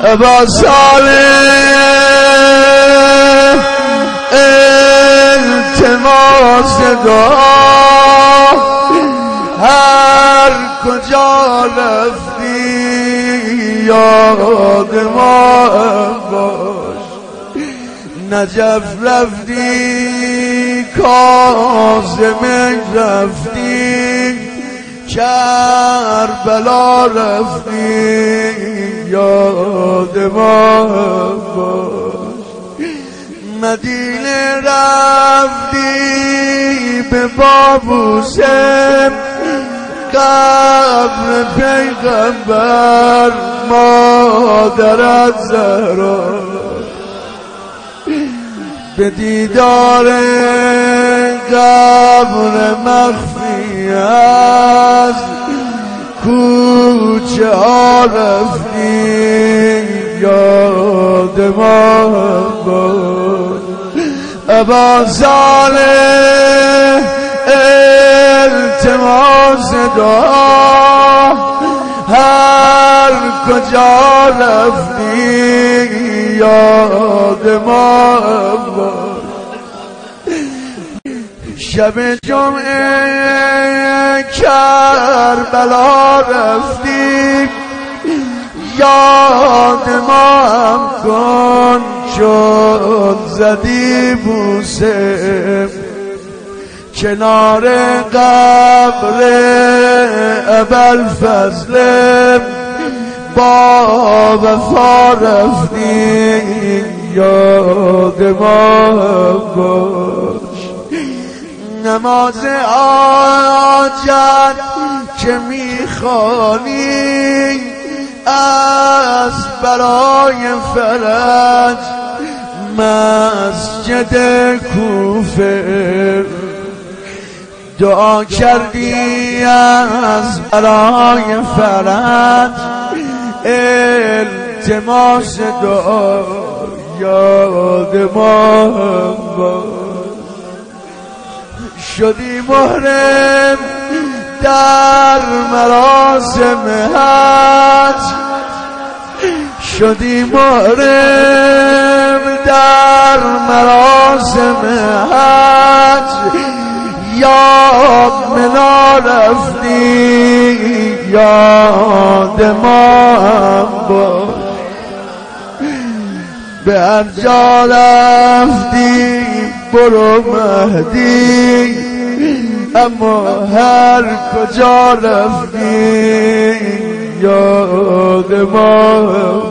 ابا صالح التماس دعا هر کجا رفتی یاد ما باش نجف رفتی کاظم رفتی کربلا رفتی یاد ما باش مدینه رفتی به بابوسم قبر پیغمبر مادرت زهرا به دیدار قبر مخفی از کوچه ها رفتی یاد ما باش ابا صالح التماس دعا هر کجا رفتی یاد ما باش شب جمعه کربلا رفتی یاد ما هم کن چون زدی بوسه کنار قبر ابوالفضل با وفا رفتی یاد ما باش نماز حاجت که میخوانی از برای فرج مسجد کوفه دعا کردی از برای فرج التماس دعا یاد ما باش شدی محرم در مراسم حج شدی محرم در مراسم حج یاد منا رفتی یاد ما باش به هر جا رفتی برو مهدی اما هر کجا رفتی یاد ما